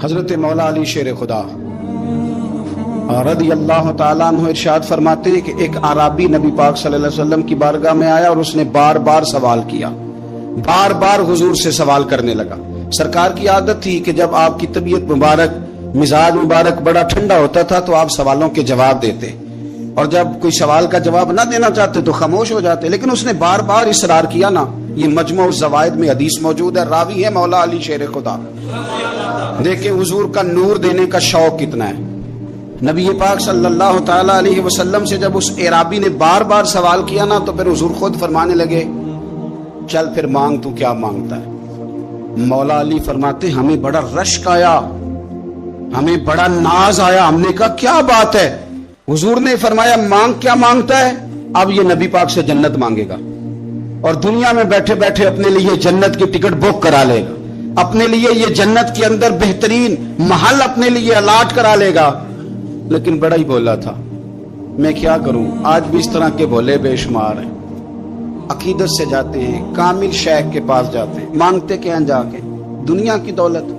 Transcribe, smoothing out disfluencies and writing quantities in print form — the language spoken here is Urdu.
حضرت مولا علی شیر خدا رضی اللہ تعالیٰ عنہ ارشاد فرماتے ہیں کہ ایک اعرابی نبی پاک صلی اللہ علیہ وسلم کی بارگاہ میں آیا اور اس نے بار بار سوال کیا، بار بار حضور سے سوال کرنے لگا۔ سرکار کی عادت تھی کہ جب آپ کی طبیعت مبارک، مزاج مبارک بڑا ٹھنڈا ہوتا تھا تو آپ سوالوں کے جواب دیتے، اور جب کوئی سوال کا جواب نہ دینا چاہتے تو خاموش ہو جاتے، لیکن اس نے بار بار اصرار کیا نا۔ یہ مجموع الزوائد میں حدیث موجود ہے، راوی ہے مولا علی شیر خدا۔ دیکھیں حضور کا نور دینے کا شوق کتنا ہے۔ نبی پاک صلی اللہ تعالی علیہ وسلم سے جب اس اعرابی نے بار بار سوال کیا نا تو پھر حضور خود فرمانے لگے، چل پھر مانگ، تو کیا مانگتا ہے؟ مولا علی فرماتے ہمیں بڑا رشک آیا، ہمیں بڑا ناز آیا، ہم نے کہا کیا بات ہے؟ حضور نے فرمایا مانگ، کیا مانگتا ہے؟ اب یہ نبی پاک سے جنت مانگے گا، اور دنیا میں بیٹھے بیٹھے اپنے لیے جنت کی ٹکٹ بک کرا لے گا، اپنے لیے یہ جنت کے اندر بہترین محل اپنے لیے الاٹ کرا لے گا۔ لیکن بڑا ہی بولا تھا، میں کیا کروں، آج بھی اس طرح کے بولے بے شمار ہیں۔ عقیدت سے جاتے ہیں، کامل شیخ کے پاس جاتے ہیں، مانگتے کیا جا کے؟ دنیا کی دولت۔